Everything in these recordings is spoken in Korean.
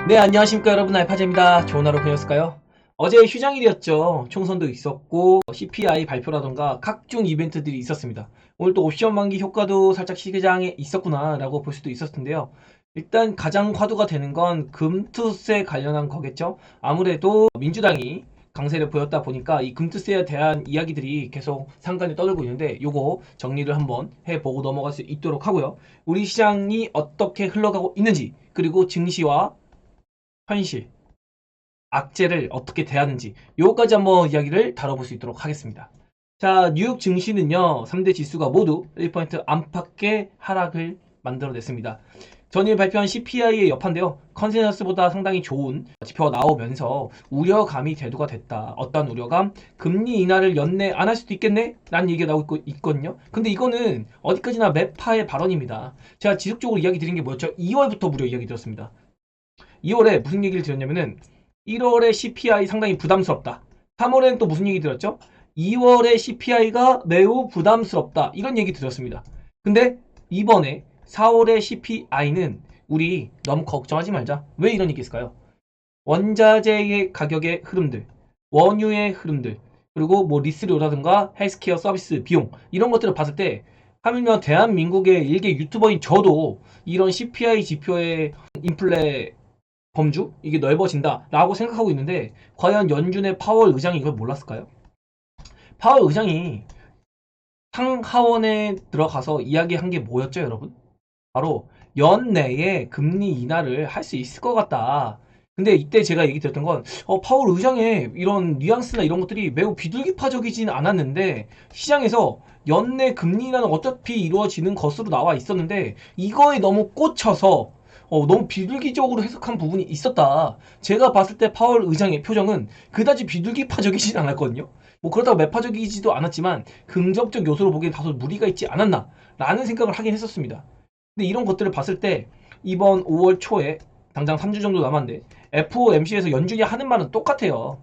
네, 안녕하십니까 여러분, 알파제입니다. 좋은 하루 보냈을까요? 어제 휴장일이었죠. 총선도 있었고 CPI 발표라던가 각종 이벤트들이 있었습니다. 오늘 또 옵션 만기 효과도 살짝 시장에 있었구나 라고 볼 수도 있었을 텐데요. 일단 가장 화두가 되는 건 금투세 관련한 거겠죠. 아무래도 민주당이 강세를 보였다 보니까 이 금투세에 대한 이야기들이 계속 상간에 떠들고 있는데, 요거 정리를 한번 해보고 넘어갈 수 있도록 하고요. 우리 시장이 어떻게 흘러가고 있는지, 그리고 증시와 현실, 악재를 어떻게 대하는지, 요거까지 한번 이야기를 다뤄볼 수 있도록 하겠습니다. 자, 뉴욕 증시는요, 3대 지수가 모두 1% 안팎의 하락을 만들어냈습니다. 전일 발표한 CPI의 여파인데요, 컨센서스보다 상당히 좋은 지표가 나오면서 우려감이 대두가 됐다. 어떤 우려감? 금리 인하를 연내 안 할 수도 있겠네? 라는 얘기가 나오고 있거든요. 근데 이거는 어디까지나 매파의 발언입니다. 제가 지속적으로 이야기 드린 게 뭐였죠? 2월부터 무려 이야기 드렸습니다. 2월에 무슨 얘기를 드렸냐면은 1월에 CPI 상당히 부담스럽다. 3월에는 또 무슨 얘기 들었죠? 2월에 CPI가 매우 부담스럽다. 이런 얘기 드렸습니다. 근데 이번에 4월의 CPI는 우리 너무 걱정하지 말자. 왜 이런 얘기 있을까요? 원자재의 가격의 흐름들, 원유의 흐름들, 그리고 뭐 리스료라든가 헬스케어 서비스 비용, 이런 것들을 봤을 때 하물며 대한민국의 일개 유튜버인 저도 이런 CPI 지표의 인플레 범주? 이게 넓어진다 라고 생각하고 있는데, 과연 연준의 파월 의장이 이걸 몰랐을까요? 파월 의장이 상하원에 들어가서 이야기한 게 뭐였죠, 여러분? 바로 연내에 금리 인하를 할 수 있을 것 같다. 근데 이때 제가 얘기 드렸던 건 파월 의장의 이런 뉘앙스나 이런 것들이 매우 비둘기파적이진 않았는데, 시장에서 연내 금리 인하는 어차피 이루어지는 것으로 나와 있었는데 이거에 너무 꽂혀서 너무 비둘기적으로 해석한 부분이 있었다. 제가 봤을 때 파월 의장의 표정은 그다지 비둘기파적이진 않았거든요. 뭐 그렇다고 매파적이지도 않았지만 긍정적 요소로 보기엔 다소 무리가 있지 않았나 라는 생각을 하긴 했었습니다. 근데 이런 것들을 봤을 때 이번 5월 초에 당장 3주 정도 남았는데 FOMC에서 연준이 하는 말은 똑같아요.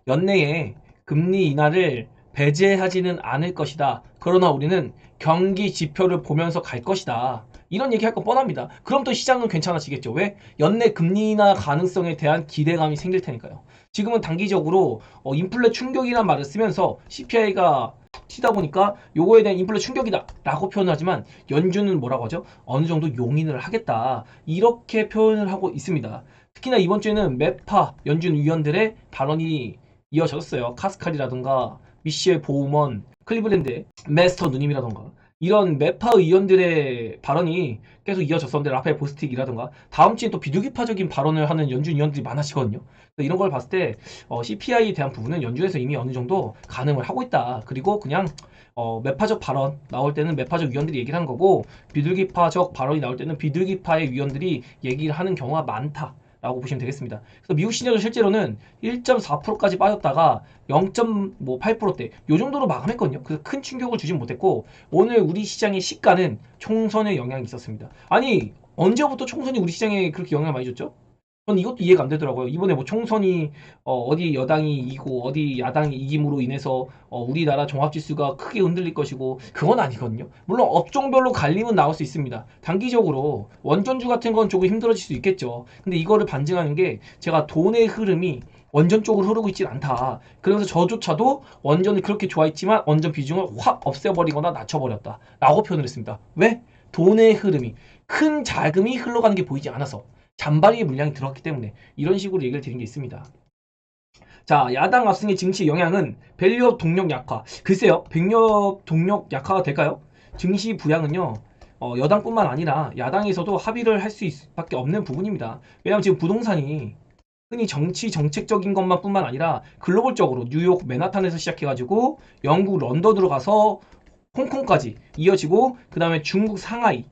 연내에 금리 인하를 배제하지는 않을 것이다. 그러나 우리는 경기 지표를 보면서 갈 것이다. 이런 얘기 할 건 뻔합니다. 그럼 또 시장은 괜찮아지겠죠. 왜? 연내 금리 인하 가능성에 대한 기대감이 생길 테니까요. 지금은 단기적으로 인플레 충격이란 말을 쓰면서 CPI가 튀다 보니까 요거에 대한 인플레 충격이다 라고 표현하지만, 연준은 뭐라고 하죠? 어느 정도 용인을 하겠다, 이렇게 표현을 하고 있습니다. 특히나 이번 주에는 매파 연준 위원들의 발언이 이어졌어요. 카스칼이라던가 미셸 보우먼, 클리블랜드 메스터 누님이라던가 이런 매파 의원들의 발언이 계속 이어졌었는데, 라파엘 보스틱이라던가 다음 주에 또 비둘기파적인 발언을 하는 연준 위원들이 많아지거든요. 이런 걸 봤을 때 CPI에 대한 부분은 연준에서 이미 어느 정도 가늠을 하고 있다. 그리고 그냥 매파적 발언 나올 때는 매파적 위원들이 얘기를 하는 거고, 비둘기파적 발언이 나올 때는 비둘기파의 위원들이 얘기를 하는 경우가 많다 라고 보시면 되겠습니다. 그래서 미국 시장도 실제로는 1.4%까지 빠졌다가 0.8%대 요 정도로 마감했거든요. 그래서 큰 충격을 주진 못했고, 오늘 우리 시장의 시가는 총선의 영향이 있었습니다. 아니, 언제부터 총선이 우리 시장에 그렇게 영향을 많이 줬죠? 전 이것도 이해가 안 되더라고요. 이번에 뭐 총선이 어디 여당이 이기고 어디 야당이 이김으로 인해서 우리나라 종합지수가 크게 흔들릴 것이고, 그건 아니거든요. 물론 업종별로 갈림은 나올 수 있습니다. 단기적으로 원전주 같은 건 조금 힘들어질 수 있겠죠. 근데 이거를 반증하는 게, 제가 돈의 흐름이 원전 쪽으로 흐르고 있진 않다. 그래서 저조차도 원전을 그렇게 좋아했지만 원전 비중을 확 없애버리거나 낮춰버렸다 라고 표현을 했습니다. 왜? 돈의 흐름이, 큰 자금이 흘러가는 게 보이지 않아서, 잔바리의 물량이 들어갔기 때문에 이런 식으로 얘기를 드린 게 있습니다. 자, 야당 압승의 증시 영향은 밸류업 동력 약화. 글쎄요, 밸류업 동력 약화가 될까요? 증시 부양은요, 여당뿐만 아니라 야당에서도 합의를 할 수밖에 없는 부분입니다. 왜냐하면 지금 부동산이 흔히 정치 정책적인 것만 뿐만 아니라 글로벌적으로 뉴욕 맨하탄에서 시작해가지고 영국 런던으로 가서 홍콩까지 이어지고, 그 다음에 중국 상하이,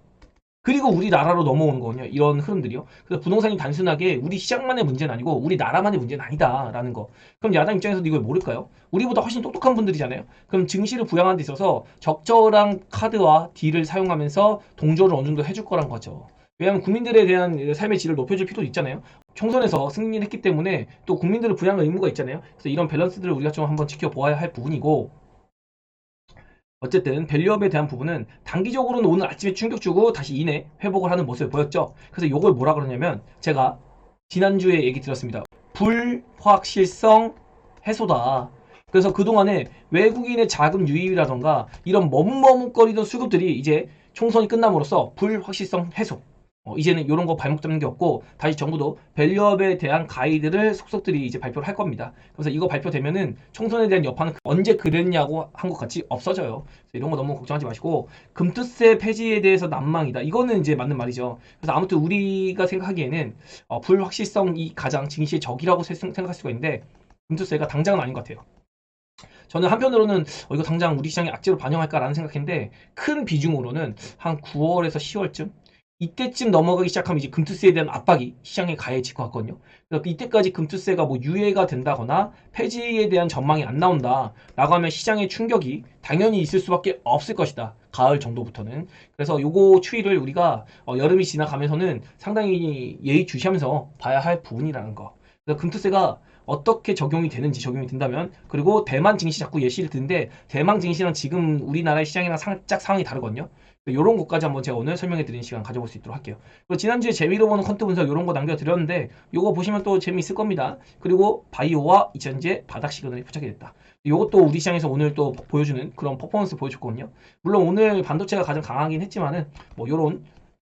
그리고 우리나라로 넘어오는 거거든요. 이런 흐름들이요. 그래서 부동산이 단순하게 우리 시장만의 문제는 아니고 우리나라만의 문제는 아니다라는 거. 그럼 야당 입장에서도 이걸 모를까요? 우리보다 훨씬 똑똑한 분들이잖아요. 그럼 증시를 부양하는 데 있어서 적절한 카드와 딜을 사용하면서 동조를 어느 정도 해줄 거란 거죠. 왜냐하면 국민들에 대한 삶의 질을 높여줄 필요도 있잖아요. 총선에서 승리를 했기 때문에 또 국민들을 부양할 의무가 있잖아요. 그래서 이런 밸런스들을 우리가 좀 한번 지켜보아야 할 부분이고, 어쨌든 밸류업에 대한 부분은 단기적으로는 오늘 아침에 충격 주고 다시 이내 회복을 하는 모습을 보였죠. 그래서 이걸 뭐라 그러냐면, 제가 지난주에 얘기 드렸습니다. 불확실성 해소다. 그래서 그동안에 외국인의 자금 유입이라던가 이런 머뭇머뭇거리던 수급들이 이제 총선이 끝남으로써 불확실성 해소. 이제는 이런 거 발목 잡는 게 없고 다시 정부도 밸류업에 대한 가이드를 속속들이 이제 발표를 할 겁니다. 그래서 이거 발표되면은 총선에 대한 여파는 언제 그랬냐고 한 것 같이 없어져요. 이런 거 너무 걱정하지 마시고 금투세 폐지에 대해서 난망이다. 이거는 이제 맞는 말이죠. 그래서 아무튼 우리가 생각하기에는 불확실성이 가장 증시의 적이라고 생각할 수가 있는데 금투세가 당장은 아닌 것 같아요. 저는 한편으로는 이거 당장 우리 시장에 악재로 반영할까라는 생각했는데 큰 비중으로는 한 9월에서 10월쯤 이때쯤 넘어가기 시작하면 이제 금투세에 대한 압박이 시장에 가해질 것 같거든요. 그래서 이때까지 금투세가 뭐 유예가 된다거나 폐지에 대한 전망이 안 나온다 라고 하면 시장의 충격이 당연히 있을 수밖에 없을 것이다. 가을 정도부터는. 그래서 요거 추이를 우리가 여름이 지나가면서는 상당히 예의주시하면서 봐야 할 부분이라는 거. 그래서 금투세가 어떻게 적용이 되는지 적용이 된다면 그리고 대만 증시 자꾸 예시를 드는데 대만 증시랑 지금 우리나라의 시장이랑 살짝 상황이 다르거든요. 이런 것까지 한번 제가 오늘 설명해 드리는 시간 가져볼 수 있도록 할게요. 그리고 지난주에 재미로 보는 퀀트 분석 이런 거 남겨드렸는데 요거 보시면 또 재미있을 겁니다. 그리고 바이오와 이천지의 바닥 시그널이 포착이 됐다. 요것도 우리 시장에서 오늘 또 보여주는 그런 퍼포먼스 보여줬거든요. 물론 오늘 반도체가 가장 강하긴 했지만은 뭐 요런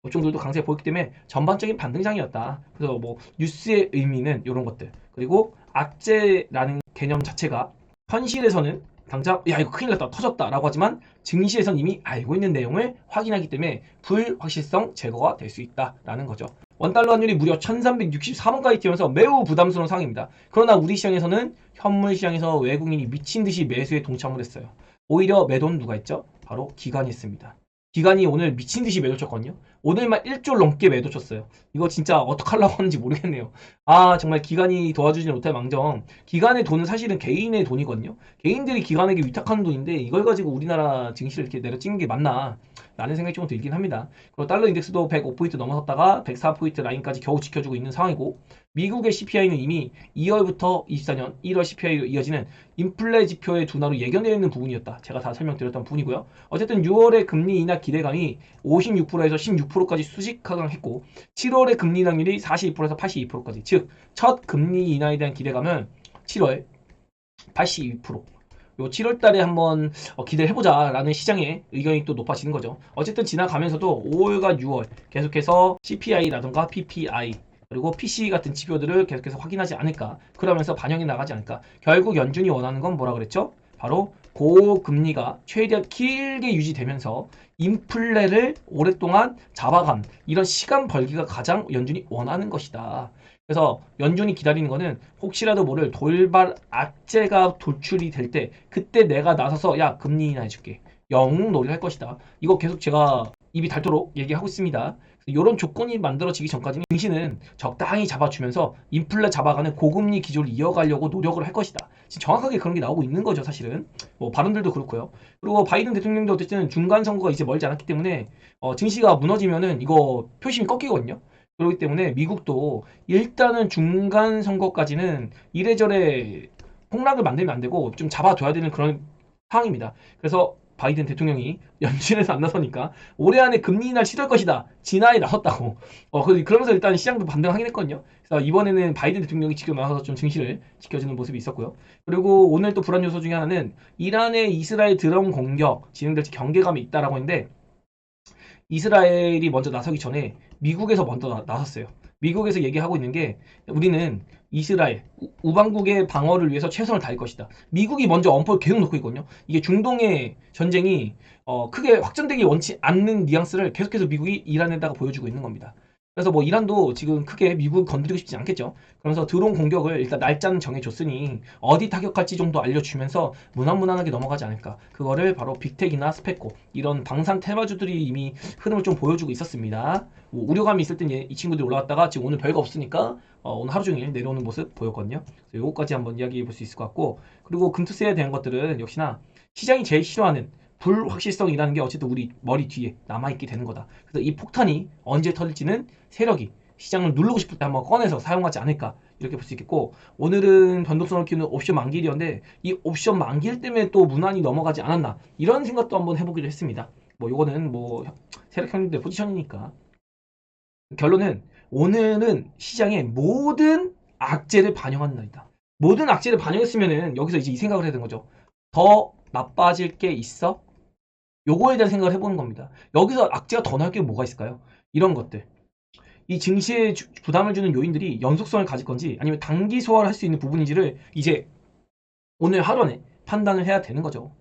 업종들도 강세에 보였기 때문에 전반적인 반등장이었다. 그래서 뭐 뉴스의 의미는 이런 것들 그리고 악재라는 개념 자체가 현실에서는 당장 야 이거 큰일 났다 터졌다 라고 하지만 증시에선 이미 알고 있는 내용을 확인하기 때문에 불확실성 제거가 될 수 있다라는 거죠. 원달러 환율이 무려 1364원까지 뛰면서 매우 부담스러운 상황입니다. 그러나 우리 시장에서는 현물 시장에서 외국인이 미친 듯이 매수에 동참을 했어요. 오히려 매도는 누가 했죠? 바로 기관이 했습니다. 기관이 오늘 미친 듯이 매도 쳤거든요. 오늘만 1조 넘게 매도 쳤어요. 이거 진짜 어떡하려고 하는지 모르겠네요. 아 정말 기관이 도와주지 못할 망정. 기관의 돈은 사실은 개인의 돈이거든요. 개인들이 기관에게 위탁하는 돈인데 이걸 가지고 우리나라 증시를 이렇게 내려찍는 게 맞나 라는 생각이 좀 들긴 합니다. 그리고 달러 인덱스도 105포인트 넘어섰다가 104포인트 라인까지 겨우 지켜주고 있는 상황이고 미국의 CPI는 이미 2월부터 24년 1월 CPI로 이어지는 인플레 지표의 둔화로 예견되어 있는 부분이었다. 제가 다 설명드렸던 부분이고요. 어쨌든 6월의 금리 인하 기대감이 56%에서 16%까지 수직 하강했고 7월의 금리 인하율이 42%에서 82%까지 즉 첫 금리 인하에 대한 기대감은 7월 82%. 요 7월 달에 한번 기대를 해보자 라는 시장의 의견이 또 높아지는 거죠. 어쨌든 지나가면서도 5월과 6월 계속해서 CPI라던가 PPI 그리고 PC 같은 지표들을 계속해서 확인하지 않을까. 그러면서 반영이 나가지 않을까. 결국 연준이 원하는 건 뭐라 그랬죠? 바로 고금리가 최대한 길게 유지되면서 인플레를 오랫동안 잡아간 이런 시간 벌기가 가장 연준이 원하는 것이다. 그래서 연준이 기다리는 거는 혹시라도 모를 돌발 악재가 도출이 될 때 그때 내가 나서서 야 금리 인하 해줄게 영웅 놀이를 할 것이다. 이거 계속 제가 입이 닳도록 얘기하고 있습니다. 이런 조건이 만들어지기 전까지는 증시는 적당히 잡아주면서 인플레 잡아가는 고금리 기조를 이어가려고 노력을 할 것이다. 지금 정확하게 그런 게 나오고 있는 거죠, 사실은. 뭐 발언들도 그렇고요. 그리고 바이든 대통령도 어쨌든 중간 선거가 이제 멀지 않았기 때문에 증시가 무너지면은 이거 표심이 꺾이거든요. 그렇기 때문에 미국도 일단은 중간 선거까지는 이래저래 폭락을 만들면 안 되고 좀 잡아둬야 되는 그런 상황입니다. 그래서 바이든 대통령이 연준에서 안 나서니까 올해 안에 금리 인하를 시도할 것이다. 진화에 나섰다고. 그러면서 일단 시장도 반등하긴 했거든요. 그래서 이번에는 바이든 대통령이 직접 나서서 좀 증시를 지켜주는 모습이 있었고요. 그리고 오늘 또 불안 요소 중에 하나는 이란의 이스라엘 드론 공격 진행될지 경계감이 있다라고 했는데 이스라엘이 먼저 나서기 전에 미국에서 먼저 나섰어요. 미국에서 얘기하고 있는 게 우리는 이스라엘 우방국의 방어를 위해서 최선을 다할 것이다. 미국이 먼저 엄포를 계속 놓고 있거든요. 이게 중동의 전쟁이 크게 확전되기 원치 않는 뉘앙스를 계속해서 미국이 이란에다가 보여주고 있는 겁니다. 그래서 뭐 이란도 지금 크게 미국을 건드리고 싶지 않겠죠. 그러면서 드론 공격을 일단 날짜는 정해줬으니 어디 타격할지 정도 알려주면서 무난무난하게 넘어가지 않을까. 그거를 바로 빅텍이나 스페코 이런 방산 테마주들이 이미 흐름을 좀 보여주고 있었습니다. 뭐 우려감이 있을 땐 이 친구들이 올라왔다가 지금 오늘 별거 없으니까 오늘 하루 종일 내려오는 모습 보였거든요. 그래서 요거까지 한번 이야기해 볼 수 있을 것 같고 그리고 금투세에 대한 것들은 역시나 시장이 제일 싫어하는 불확실성이라는 게 어쨌든 우리 머리 뒤에 남아있게 되는 거다. 그래서 이 폭탄이 언제 터질지는 세력이 시장을 누르고 싶을 때 한번 꺼내서 사용하지 않을까 이렇게 볼 수 있겠고 오늘은 변동성을 키우는 옵션 만기일이었는데 이 옵션 만기일 때문에 또 무난히 넘어가지 않았나 이런 생각도 한번 해보기로 했습니다. 뭐 요거는 뭐 세력 형님들 포지션이니까 결론은 오늘은 시장의 모든 악재를 반영하는 날이다. 모든 악재를 반영했으면은 여기서 이제 이 생각을 해야 되는 거죠. 더 나빠질 게 있어? 요거에 대한 생각을 해보는 겁니다. 여기서 악재가 더 나을 게 뭐가 있을까요? 이런 것들. 이 증시에 부담을 주는 요인들이 연속성을 가질 건지 아니면 단기 소화를 할 수 있는 부분인지를 이제 오늘 하루 안에 판단을 해야 되는 거죠.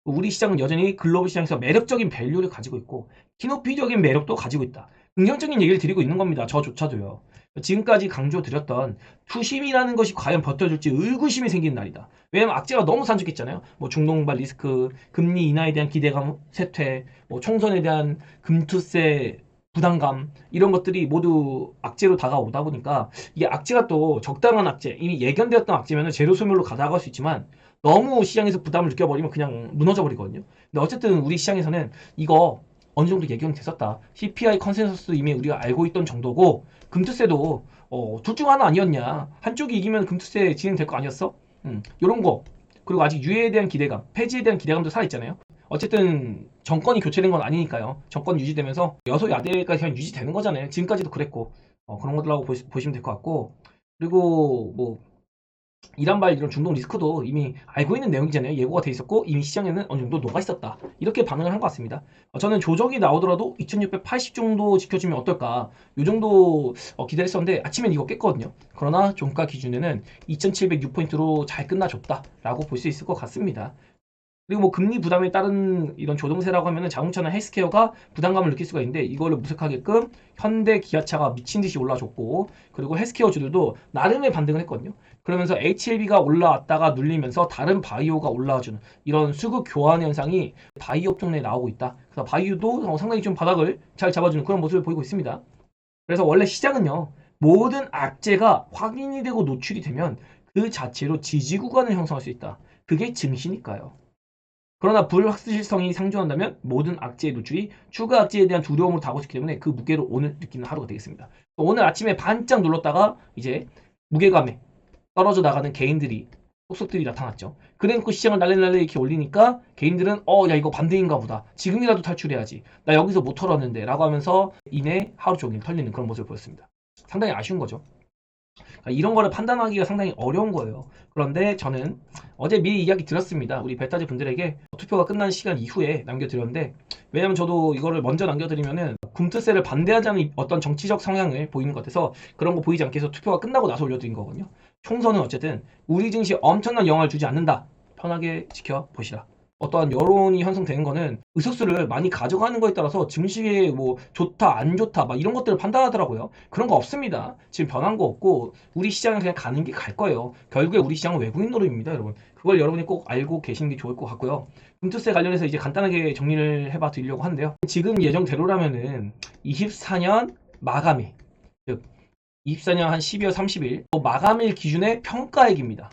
우리 시장은 여전히 글로벌 시장에서 매력적인 밸류를 가지고 있고 키높이적인 매력도 가지고 있다. 긍정적인 얘기를 드리고 있는 겁니다. 저조차도요. 지금까지 강조드렸던 투심이라는 것이 과연 버텨줄지 의구심이 생기는 날이다. 왜냐면 악재가 너무 산적했잖아요. 뭐 중동발 리스크, 금리 인하에 대한 기대감 쇠퇴, 뭐 총선에 대한 금투세 부담감 이런 것들이 모두 악재로 다가오다 보니까 이게 악재가 또 적당한 악재, 이미 예견되었던 악재면 재료 소멸로 가다갈 수 있지만 너무 시장에서 부담을 느껴버리면 그냥 무너져 버리거든요. 근데 어쨌든 우리 시장에서는 이거 어느 정도 예견이 됐었다. CPI 컨센서스 이미 우리가 알고 있던 정도고 금투세도 둘 중 하나 아니었냐. 한쪽이 이기면 금투세 진행될 거 아니었어? 요런 거. 그리고 아직 유예에 대한 기대감, 폐지에 대한 기대감도 살아있잖아요. 어쨌든 정권이 교체된 건 아니니까요. 정권 유지되면서 여소야대가 그냥 유지되는 거잖아요. 지금까지도 그랬고 그런 것들하고 보시면 될 것 같고 그리고 뭐 이란발 이런 중동 리스크도 이미 알고 있는 내용이잖아요. 예고가 돼 있었고 이미 시장에는 어느 정도 녹아 있었다. 이렇게 반응을 한 것 같습니다. 저는 조정이 나오더라도 2680 정도 지켜주면 어떨까 이 정도 기대했었는데 아침엔 이거 깼거든요. 그러나 종가 기준에는 2706포인트로 잘 끝나줬다라고 볼 수 있을 것 같습니다. 그리고 뭐 금리 부담에 따른 이런 조정세라고 하면은 자동차나 헬스케어가 부담감을 느낄 수가 있는데 이거를 무색하게끔 현대 기아차가 미친 듯이 올라줬고 그리고 헬스케어주들도 나름의 반등을 했거든요. 그러면서 HLB가 올라왔다가 눌리면서 다른 바이오가 올라와주는 이런 수급 교환 현상이 바이오 업종 내에 나오고 있다. 그래서 바이오도 상당히 좀 바닥을 잘 잡아주는 그런 모습을 보이고 있습니다. 그래서 원래 시장은요 모든 악재가 확인이 되고 노출이 되면 그 자체로 지지 구간을 형성할 수 있다. 그게 증시니까요. 그러나 불확실성이 상존한다면 모든 악재의 노출이 추가 악재에 대한 두려움으로 다가오기 때문에 그 무게를 오늘 느끼는 하루가 되겠습니다. 오늘 아침에 반짝 눌렀다가 이제 무게감에 떨어져 나가는 개인들이 속속들이 나타났죠. 그래놓고 시장을 날래날래 이렇게 올리니까 개인들은 야 이거 반등인가 보다. 지금이라도 탈출해야지. 나 여기서 못 털었는데 라고 하면서 이내 하루 종일 털리는 그런 모습을 보였습니다. 상당히 아쉬운 거죠. 이런 거를 판단하기가 상당히 어려운 거예요. 그런데 저는 어제 미리 이야기 드렸습니다. 우리 배타지 분들에게 투표가 끝난 시간 이후에 남겨드렸는데 왜냐면 저도 이거를 먼저 남겨드리면은 금투세를 반대하자는 어떤 정치적 성향을 보이는 것 같아서 그런 거 보이지 않게 해서 투표가 끝나고 나서 올려드린 거거든요. 총선은 어쨌든 우리 증시에 엄청난 영향을 주지 않는다. 편하게 지켜보시라. 어떠한 여론이 형성되는 거는 의석수를 많이 가져가는 거에 따라서 증시에 뭐 좋다 안 좋다 막 이런 것들을 판단하더라고요. 그런 거 없습니다. 지금 변한 거 없고 우리 시장은 그냥 가는 게 갈 거예요. 결국에 우리 시장은 외국인 노름입니다, 여러분. 그걸 여러분이 꼭 알고 계시는 게 좋을 것 같고요. 금투세 관련해서 이제 간단하게 정리를 해봐 드리려고 하는데요. 지금 예정대로라면은 24년 마감일, 즉 24년 한 12월 30일 마감일 기준의 평가액입니다.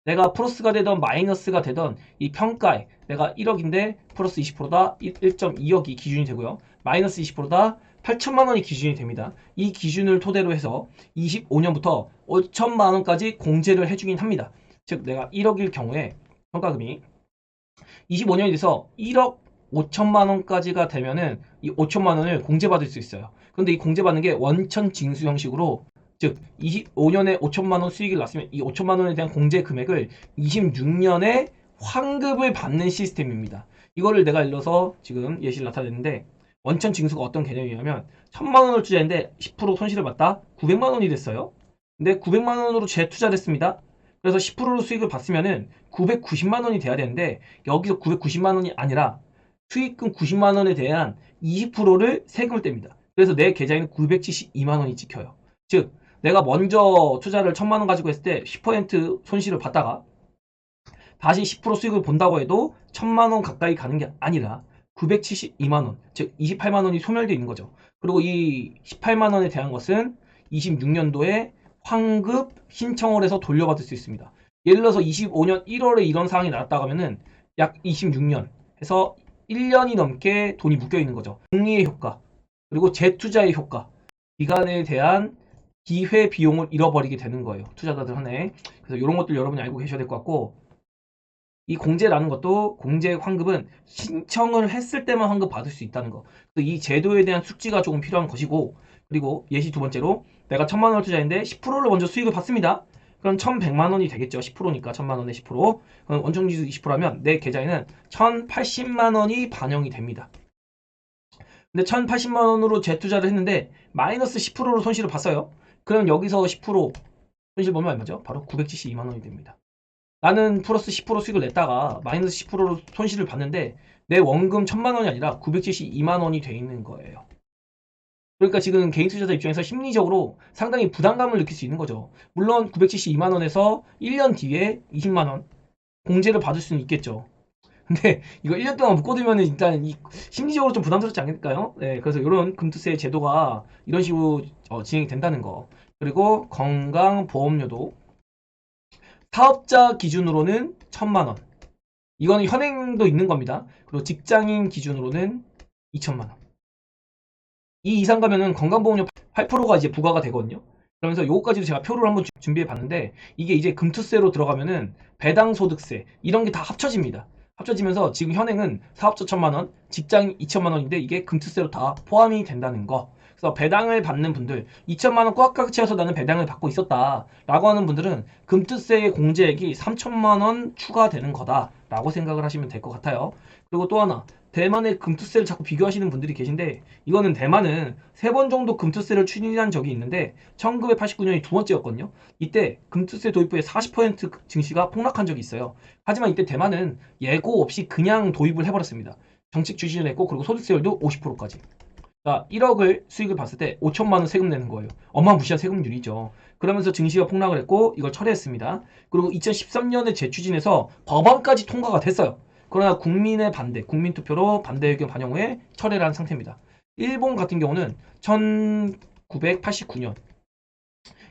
내가 플러스가 되던 마이너스가 되던 이 평가에 내가 1억인데 플러스 20%다 1.2억이 기준이 되고요. 마이너스 20%다 8천만 원이 기준이 됩니다. 이 기준을 토대로 해서 25년부터 5천만 원까지 공제를 해주긴 합니다. 즉 내가 1억일 경우에 평가금이 25년이 돼서 1억 5천만 원까지가 되면은 이 5천만 원을 공제받을 수 있어요. 그런데 이 공제받는 게 원천 징수 형식으로 즉 25년에 5천만 원 수익을 났으면 이 5천만 원에 대한 공제 금액을 26년에 환급을 받는 시스템입니다. 이거를 내가 일러서 지금 예시를 나타냈는데 원천 징수가 어떤 개념이냐면 1,000만 원을 투자했는데 10% 손실을 봤다? 900만 원이 됐어요. 근데 900만 원으로 재투자를 했습니다. 그래서 10% 수익을 봤으면은 990만 원이 돼야 되는데 여기서 990만 원이 아니라 수익금 90만 원에 대한 20%를 세금을 뗍니다. 그래서 내 계좌에는 972만 원이 찍혀요. 즉 내가 먼저 투자를 1,000만 원 가지고 했을 때 10% 손실을 봤다가 다시 10% 수익을 본다고 해도 1,000만 원 가까이 가는 게 아니라 972만 원, 즉 28만 원이 소멸되어 있는 거죠. 그리고 이 18만 원에 대한 것은 26년도에 환급 신청을 해서 돌려받을 수 있습니다. 예를 들어서 25년 1월에 이런 상황이 나왔다고 하면은 약 26년 해서 1년이 넘게 돈이 묶여 있는 거죠. 복리의 효과, 그리고 재투자의 효과, 기간에 대한 기회 비용을 잃어버리게 되는 거예요. 투자자들 한해. 그래서 이런 것들 여러분이 알고 계셔야 될 것 같고 이 공제라는 것도 공제 환급은 신청을 했을 때만 환급 받을 수 있다는 거. 이 제도에 대한 숙지가 조금 필요한 것이고 그리고 예시 두 번째로 내가 1,000만 원을 투자했는데 10%를 먼저 수익을 받습니다. 그럼 1,100만 원이 되겠죠. 10%니까 1,000만 원에 10%. 그럼 원청지수 20%라면 내 계좌에는 1,080만 원이 반영이 됩니다. 근데 1,080만 원으로 재투자를 했는데 마이너스 10%로 손실을 봤어요. 그럼 여기서 10% 손실 보면 얼마죠? 바로 972만 원이 됩니다. 나는 플러스 10% 수익을 냈다가 마이너스 10%로 손실을 봤는데 내 원금 1,000만 원이 아니라 972만 원이 돼 있는 거예요. 그러니까 지금 개인 투자자 입장에서 심리적으로 상당히 부담감을 느낄 수 있는 거죠. 물론 972만 원에서 1년 뒤에 20만 원 공제를 받을 수는 있겠죠. 근데 이거 1년 동안 묶어두면 일단 심리적으로 좀 부담스럽지 않을까요? 네, 그래서 이런 금투세 제도가 이런 식으로 진행이 된다는 거. 그리고 건강보험료도 사업자 기준으로는 1,000만 원. 이거는 현행도 있는 겁니다. 그리고 직장인 기준으로는 2,000만 원. 이 이상 가면은 건강보험료 8%가 이제 부과가 되거든요. 그러면서 요거까지도 제가 표를 한번 준비해 봤는데 이게 이제 금투세로 들어가면은 배당소득세 이런 게 다 합쳐집니다. 합쳐지면서 지금 현행은 사업자 1,000만 원, 직장인 2,000만 원인데 이게 금투세로 다 포함이 된다는 거. 그래서 배당을 받는 분들 2,000만 원 꽉꽉 채워서 나는 배당을 받고 있었다라고 하는 분들은 금투세의 공제액이 3,000만 원 추가되는 거다라고 생각을 하시면 될 것 같아요. 그리고 또 하나 대만의 금투세를 자꾸 비교하시는 분들이 계신데 이거는 대만은 3번 정도 금투세를 추진한 적이 있는데 1989년이 두 번째였거든요. 이때 금투세 도입 후에 40% 증시가 폭락한 적이 있어요. 하지만 이때 대만은 예고 없이 그냥 도입을 해버렸습니다. 정책 추진을 했고 그리고 소득세율도 50%까지. 그러니까 1억을 수익을 봤을 때 5천만 원 세금 내는 거예요. 어마무시한 세금률이죠. 그러면서 증시가 폭락을 했고 이걸 철회했습니다. 그리고 2013년에 재추진해서 법안까지 통과가 됐어요. 그러나 국민의 반대, 국민투표로 반대 의견 반영 후에 철회를 한 상태입니다. 일본 같은 경우는 1989년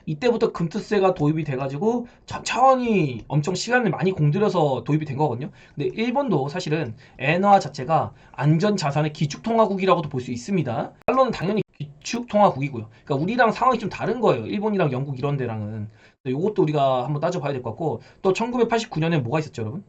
이때부터 금투세가 도입이 돼가지고 천천히 엄청 시간을 많이 공들여서 도입이 된 거거든요. 근데 일본도 사실은 엔화 자체가 안전자산의 기축통화국이라고도 볼 수 있습니다. 달러는 당연히 기축통화국이고요. 그러니까 우리랑 상황이 좀 다른 거예요. 일본이랑 영국 이런 데랑은. 이것도 우리가 한번 따져봐야 될 것 같고 또 1989년에 뭐가 있었죠, 여러분?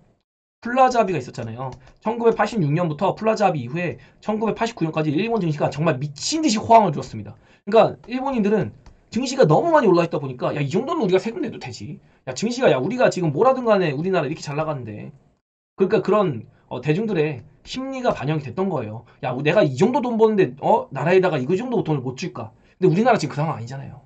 플라자 합의가 있었잖아요. 1986년부터 플라자 합의 이후에 1989년까지 일본 증시가 정말 미친 듯이 호황을 주었습니다. 그러니까 일본인들은 증시가 너무 많이 올라 있다 보니까 야, 이 정도는 우리가 세금 내도 되지. 야, 증시가 야, 우리가 지금 뭐라든 간에 우리나라 이렇게 잘 나가는데. 그러니까 그런 대중들의 심리가 반영이 됐던 거예요. 야, 내가 이 정도 돈 버는데 나라에다가 이거 정도 돈을 못 줄까? 근데 우리나라 지금 그 상황 아니잖아요.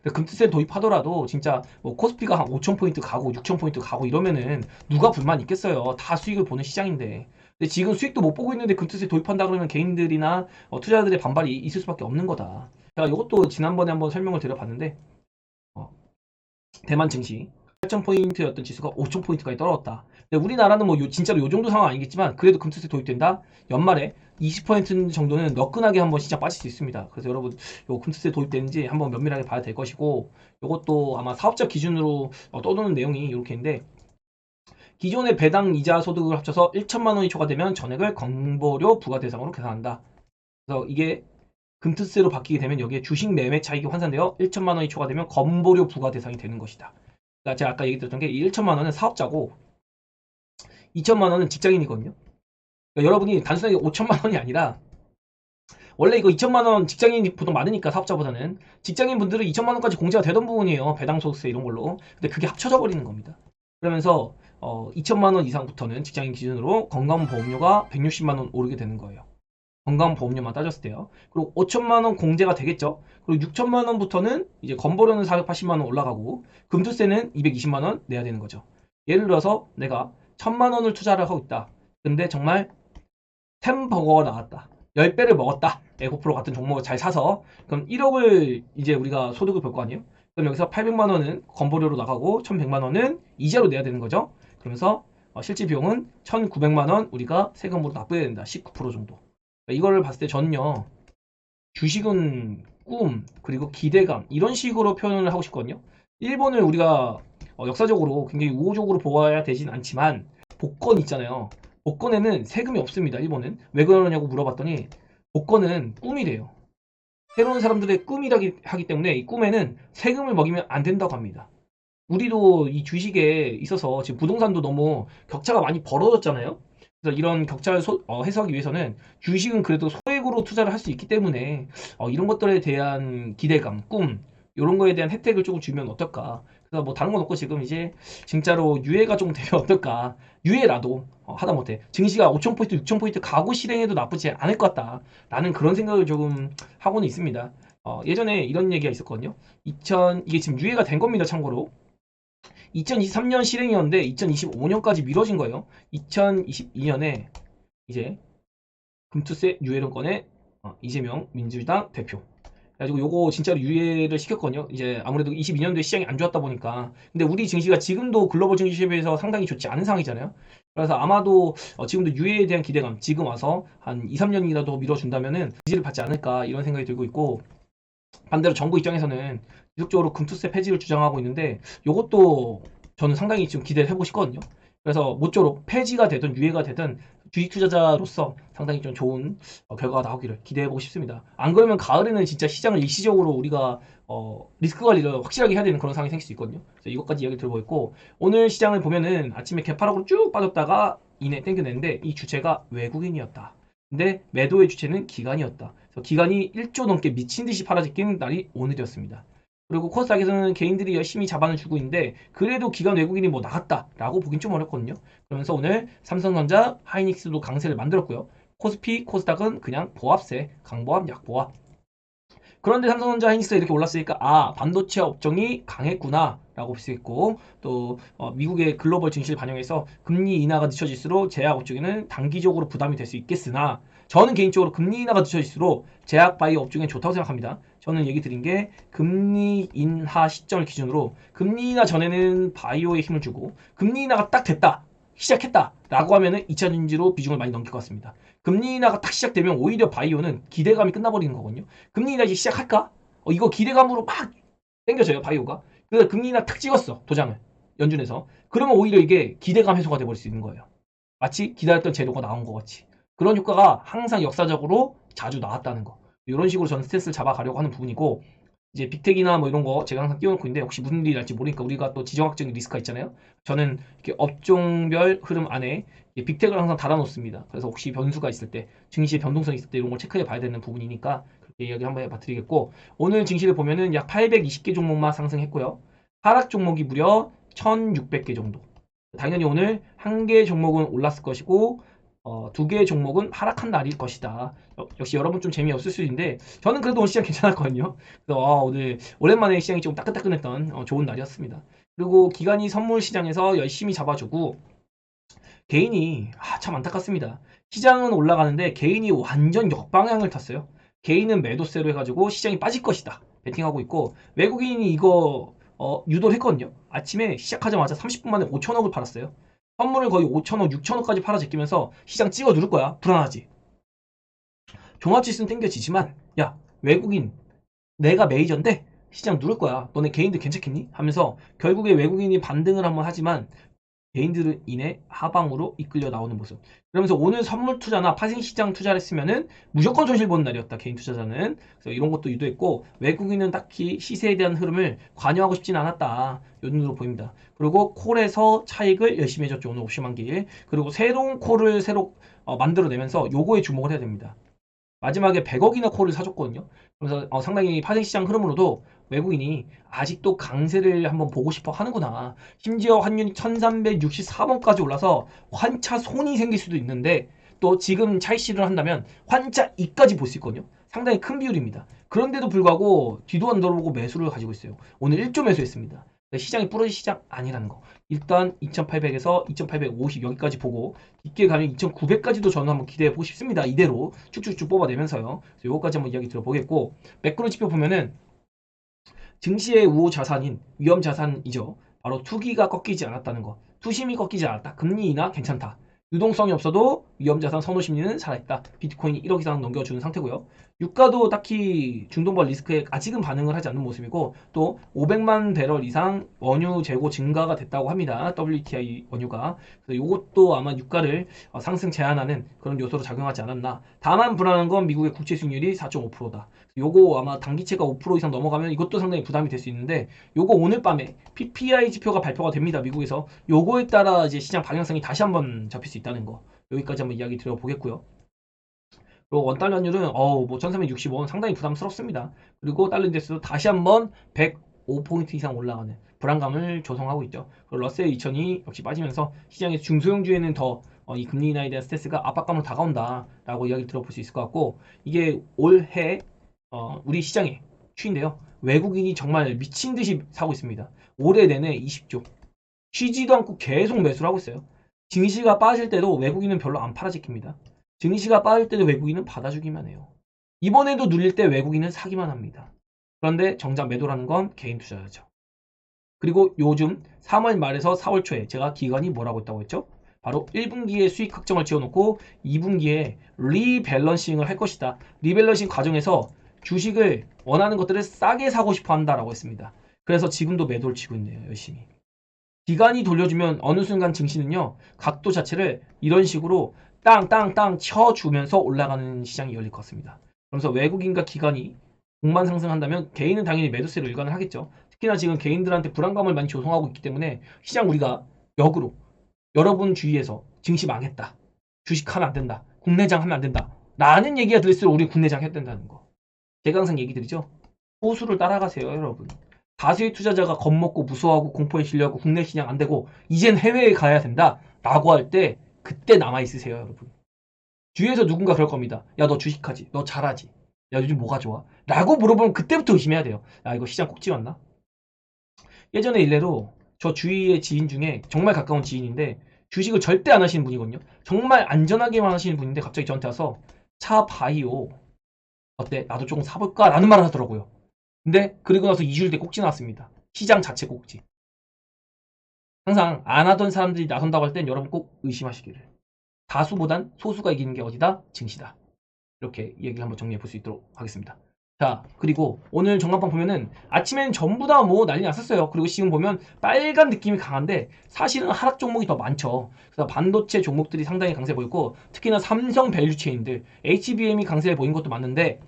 금투세 도입하더라도 진짜 뭐 코스피가 한 5,000포인트 가고 6,000포인트 가고 이러면은 누가 불만 있겠어요. 다 수익을 보는 시장인데. 근데 지금 수익도 못 보고 있는데 금투세 도입한다 그러면 개인들이나 투자자들의 반발이 있을 수밖에 없는 거다. 제가 이것도 지난번에 한번 설명을 드려봤는데 대만 증시 8,000포인트였던 지수가 5,000포인트까지 떨어졌다. 근데 우리나라는 뭐 진짜로 요 정도 상황 아니겠지만 그래도 금투세 도입된다. 연말에 20% 정도는 너끈하게 한번 시장 빠질 수 있습니다. 그래서 여러분 요 금투세 도입되는지 한번 면밀하게 봐야 될 것이고 요것도 아마 사업자 기준으로 떠도는 내용이 이렇게 있는데 기존의 배당 이자 소득을 합쳐서 1천만 원이 초과되면 전액을 건보료 부과 대상으로 계산한다. 그래서 이게 금투세로 바뀌게 되면 여기에 주식 매매 차익이 환산되어 1천만 원이 초과되면 건보료 부과 대상이 되는 것이다. 그러니까 제가 아까 얘기 드렸던 게 이 1천만 원은 사업자고 2천만 원은 직장인이거든요. 그러니까 여러분이 단순하게 5천만 원이 아니라 원래 이거 2천만 원 직장인이 보통 많으니까 사업자보다는 직장인 분들은 2천만 원까지 공제가 되던 부분이에요. 배당 소득세 이런 걸로. 근데 그게 합쳐져 버리는 겁니다. 그러면서 2천만 원 이상부터는 직장인 기준으로 건강보험료가 160만 원 오르게 되는 거예요. 건강보험료만 따졌을 때요. 그리고 5천만 원 공제가 되겠죠. 그리고 6천만 원부터는 이제 건보료는 480만 원 올라가고 금투세는 220만 원 내야 되는 거죠. 예를 들어서 내가 1,000만 원을 투자를 하고 있다. 근데 정말 템버거가 나왔다. 10배를 먹었다. 에코프로 같은 종목을 잘 사서 그럼 1억을 이제 우리가 소득을 볼 거 아니에요? 그럼 여기서 800만 원은 건보료로 나가고 1,100만 원은 이자로 내야 되는 거죠. 그러면서 실질 비용은 1,900만 원 우리가 세금으로 납부해야 된다. 19% 정도. 이거를 봤을 때 저는요. 주식은 꿈 그리고 기대감 이런 식으로 표현을 하고 싶거든요. 일본을 우리가 역사적으로 굉장히 우호적으로 보아야 되진 않지만 복권 있잖아요. 복권에는 세금이 없습니다. 일본은. 왜 그러냐고 물어봤더니 복권은 꿈이래요. 새로운 사람들의 꿈이라기 하기 때문에 이 꿈에는 세금을 먹이면 안 된다고 합니다. 우리도 이 주식에 있어서 지금 부동산도 너무 격차가 많이 벌어졌잖아요. 그래서 이런 격차를 해소하기 위해서는 주식은 그래도 소액으로 주식으로 투자를 할 수 있기 때문에 이런 것들에 대한 기대감, 꿈 이런 거에 대한 혜택을 조금 주면 어떨까. 그래서 뭐 다른 건 없고 지금 이제 진짜로 유예가 좀 되면 어떨까. 유예라도 하다못해 증시가 5,000포인트, 6,000포인트 가고 실행해도 나쁘지 않을 것 같다. 라는 그런 생각을 조금 하고는 있습니다. 예전에 이런 얘기가 있었거든요. 이게 지금 유예가 된 겁니다. 참고로. 2023년 실행이었는데 2025년까지 미뤄진 거예요. 2022년에 이제 금투세 유예론권의 이재명 민주당 대표. 그래가지고 요거 진짜로 유예를 시켰거든요. 이제 아무래도 22년도에 시장이 안 좋았다 보니까. 근데 우리 증시가 지금도 글로벌 증시에 비해서 상당히 좋지 않은 상황이잖아요. 그래서 아마도 지금도 유예에 대한 기대감, 지금 와서 한 2, 3년이라도 미뤄준다면은 지지를 받지 않을까 이런 생각이 들고 있고, 반대로 정부 입장에서는 지속적으로 금투세 폐지를 주장하고 있는데 요것도 저는 상당히 좀 기대를 해보고 싶거든요. 그래서 모쪼록 폐지가 되든 유예가 되든 주식 투자자로서 상당히 좀 좋은 결과가 나오기를 기대해보고 싶습니다. 안 그러면 가을에는 진짜 시장을 일시적으로 우리가 리스크 관리를 확실하게 해야 되는 그런 상황이 생길 수 있거든요. 그래서 이것까지 이야기 들어보겠고, 오늘 시장을 보면은 아침에 개파락으로 쭉 빠졌다가 이내 땡겨냈는데 이 주체가 외국인이었다. 근데 매도의 주체는 기관이었다. 그래서 기관이 1조 넘게 미친 듯이 팔아제낀 날이 오늘이었습니다. 그리고 코스닥에서는 개인들이 열심히 자반을 주고 있는데 그래도 기관 외국인이 뭐 나갔다라고 보긴 좀 어렵거든요. 그러면서 오늘 삼성전자, 하이닉스도 강세를 만들었고요. 코스피, 코스닥은 그냥 보합세, 강보합, 약보합. 그런데 삼성전자, 하이닉스가 이렇게 올랐으니까 반도체 업종이 강했구나 라고 볼 수 있고, 또 미국의 글로벌 증시를 반영해서 금리 인하가 늦춰질수록 제약 업종에는 단기적으로 부담이 될 수 있겠으나, 저는 개인적으로 금리 인하가 늦춰질수록 제약 바이오 업종에 좋다고 생각합니다. 저는 얘기 드린 게 금리 인하 시점을 기준으로 금리 인하 전에는 바이오에 힘을 주고 금리 인하가 딱 됐다, 시작했다 라고 하면은 2차 전지로 비중을 많이 넘길 것 같습니다. 금리 인하가 딱 시작되면 오히려 바이오는 기대감이 끝나버리는 거거든요. 금리 인하 이제 시작할까? 이거 기대감으로 막 땡겨져요, 바이오가. 그래서 금리 인하 탁 찍었어, 도장을. 연준에서. 그러면 오히려 이게 기대감 해소가 돼버릴 수 있는 거예요. 마치 기다렸던 재료가 나온 것 같이. 그런 효과가 항상 역사적으로 자주 나왔다는 거. 이런 식으로 저는 스탠스를 잡아가려고 하는 부분이고, 이제 빅텍이나 뭐 이런 거 제가 항상 띄워놓고 있는데 혹시 무슨 일이 날지 모르니까 우리가 또 지정학적인 리스크가 있잖아요. 저는 이렇게 업종별 흐름 안에 빅텍을 항상 달아놓습니다. 그래서 혹시 변수가 있을 때, 증시의 변동성이 있을 때 이런 걸 체크해 봐야 되는 부분이니까 그렇게 이야기 한번 해봐 드리겠고, 오늘 증시를 보면은 약 820개 종목만 상승했고요. 하락 종목이 무려 1600개 정도. 당연히 오늘 한 개 종목은 올랐을 것이고 두 개의 종목은 하락한 날일 것이다. 역시 여러분 좀 재미없을 수 있는데 저는 그래도 오늘 시장 괜찮았거든요. 그래서 오늘 오랜만에 시장이 좀 따끈따끈했던 좋은 날이었습니다. 그리고 기관이 선물 시장에서 열심히 잡아주고, 개인이 참 안타깝습니다. 시장은 올라가는데 개인이 완전 역방향을 탔어요. 개인은 매도세로 해가지고 시장이 빠질 것이다 베팅하고 있고, 외국인이 이거 유도를 했거든요. 아침에 시작하자마자 30분 만에 5천억을 팔았어요. 선물을 거의 5천억, 6천억까지 팔아 제끼면서 시장 찍어 누를 거야. 불안하지. 종합지수는 땡겨지지만 야, 외국인 내가 메이저인데 시장 누를 거야. 너네 개인들 괜찮겠니? 하면서 결국에 외국인이 반등을 한번 하지만 개인들은 이내 하방으로 이끌려 나오는 모습. 그러면서 오늘 선물 투자나 파생시장 투자를 했으면은 무조건 손실 보는 날이었다, 개인 투자자는. 그래서 이런 것도 유도했고, 외국인은 딱히 시세에 대한 흐름을 관여하고 싶진 않았다, 이 눈으로 보입니다. 그리고 콜에서 차익을 열심히 해줬죠, 오늘 옵션만길. 그리고 새로운 콜을 새로 만들어내면서 요거에 주목을 해야 됩니다. 마지막에 100억이나 콜을 사줬거든요. 그래서 상당히 파생시장 흐름으로도 외국인이 아직도 강세를 한번 보고 싶어 하는구나. 심지어 환율이 1364원까지 올라서 환차 손이 생길 수도 있는데, 또 지금 차익실현을 한다면 환차 이까지 볼 수 있거든요. 상당히 큰 비율입니다. 그런데도 불구하고 뒤도 안 돌아보고 매수를 가지고 있어요. 오늘 1조 매수했습니다. 시장이 부러질 시장 아니라는 거. 일단 2800에서 2850 여기까지 보고 깊게 가면 2900까지도 저는 한번 기대해 보고 싶습니다. 이대로 쭉쭉쭉 뽑아내면서요. 그래서 요거까지 한번 이야기 들어보겠고, 매크로 지표 보면은 증시의 우호 자산인 위험 자산이죠. 바로 투기가 꺾이지 않았다는 거. 투심이 꺾이지 않았다. 금리 인하 괜찮다. 유동성이 없어도 위험자산 선호 심리는 살아있다. 비트코인이 1억 이상 넘겨주는 상태고요. 유가도 딱히 중동발 리스크에 아직은 반응을 하지 않는 모습이고, 또 500만 배럴 이상 원유 재고 증가가 됐다고 합니다. WTI 원유가. 그래서 이것도 아마 유가를 상승 제한하는 그런 요소로 작용하지 않았나. 다만 불안한 건 미국의 국채 수익률이 4.5%다. 요거 아마 단기채가 5% 이상 넘어가면 이것도 상당히 부담이 될 수 있는데, 요거 오늘 밤에 PPI 지표가 발표가 됩니다, 미국에서. 요거에 따라 이제 시장 방향성이 다시 한번 잡힐 수 있다는 거. 여기까지 한번 이야기 드려보겠고요. 그리고 원 달러 환율은 뭐 1365원 상당히 부담스럽습니다. 그리고 달러 인덱스도 다시 한번 105포인트 이상 올라가는 불안감을 조성하고 있죠. 그리고 러셀 2000이 역시 빠지면서 시장의 중소형주에는 더 이 금리 인하에 대한 스트레스가 압박감으로 다가온다라고 이야기를 들어볼 수 있을 것 같고, 이게 올해 우리 시장의 추인데요. 외국인이 정말 미친 듯이 사고 있습니다. 올해 내내 20조. 쉬지도 않고 계속 매수를 하고 있어요. 증시가 빠질 때도 외국인은 별로 안 팔아지킵니다. 증시가 빠질 때도 외국인은 받아주기만 해요. 이번에도 눌릴 때 외국인은 사기만 합니다. 그런데 정작 매도라는 건 개인 투자자죠. 그리고 요즘 3월 말에서 4월 초에 제가 기관이 뭐라고 했다고 했죠? 바로 1분기에 수익 확정을 지어놓고 2분기에 리밸런싱을 할 것이다. 리밸런싱 과정에서 주식을 원하는 것들을 싸게 사고 싶어 한다라고 했습니다. 그래서 지금도 매도를 치고 있네요. 열심히. 기간이 돌려주면 어느 순간 증시는요, 각도 자체를 이런 식으로 땅땅땅 쳐주면서 올라가는 시장이 열릴 것 같습니다. 그러면서 외국인과 기관이 공만 상승한다면 개인은 당연히 매도세로 일관을 하겠죠. 특히나 지금 개인들한테 불안감을 많이 조성하고 있기 때문에 시장 우리가 역으로 여러분 주위에서 증시 망했다, 주식하면 안 된다, 국내장 하면 안 된다 라는 얘기가 들을수록 우리 국내장 해야 된다는 거. 제가 항상 얘기 드리죠. 호수를 따라가세요, 여러분. 다수의 투자자가 겁먹고 무서워하고 공포에 질려하고 국내 시장 안 되고 이젠 해외에 가야 된다 라고 할 때 그때 남아있으세요, 여러분. 주위에서 누군가 그럴 겁니다. 야, 너 주식하지? 너 잘하지? 야, 요즘 뭐가 좋아? 라고 물어보면 그때부터 의심해야 돼요. 야, 이거 시장 꼭 찍었나? 예전에 일례로 저 주위의 지인 중에 정말 가까운 지인인데 주식을 절대 안 하시는 분이거든요. 정말 안전하게만 하시는 분인데 갑자기 저한테 와서 차 바이오 어때? 나도 조금 사볼까? 라는 말을 하더라고요. 근데 그리고 나서 2주일 뒤에 꼭지 나왔습니다. 시장 자체 꼭지. 항상 안 하던 사람들이 나선다고 할 땐 여러분 꼭 의심하시기를. 다수보단 소수가 이기는 게 어디다? 증시다. 이렇게 얘기를 한번 정리해 볼 수 있도록 하겠습니다. 자, 그리고 오늘 전광판 보면은 아침엔 전부 다 뭐 난리 났었어요. 그리고 지금 보면 빨간 느낌이 강한데 사실은 하락 종목이 더 많죠. 그래서 반도체 종목들이 상당히 강세 보였고, 특히나 삼성 밸류체인들, HBM이 강세 보인 것도 맞는데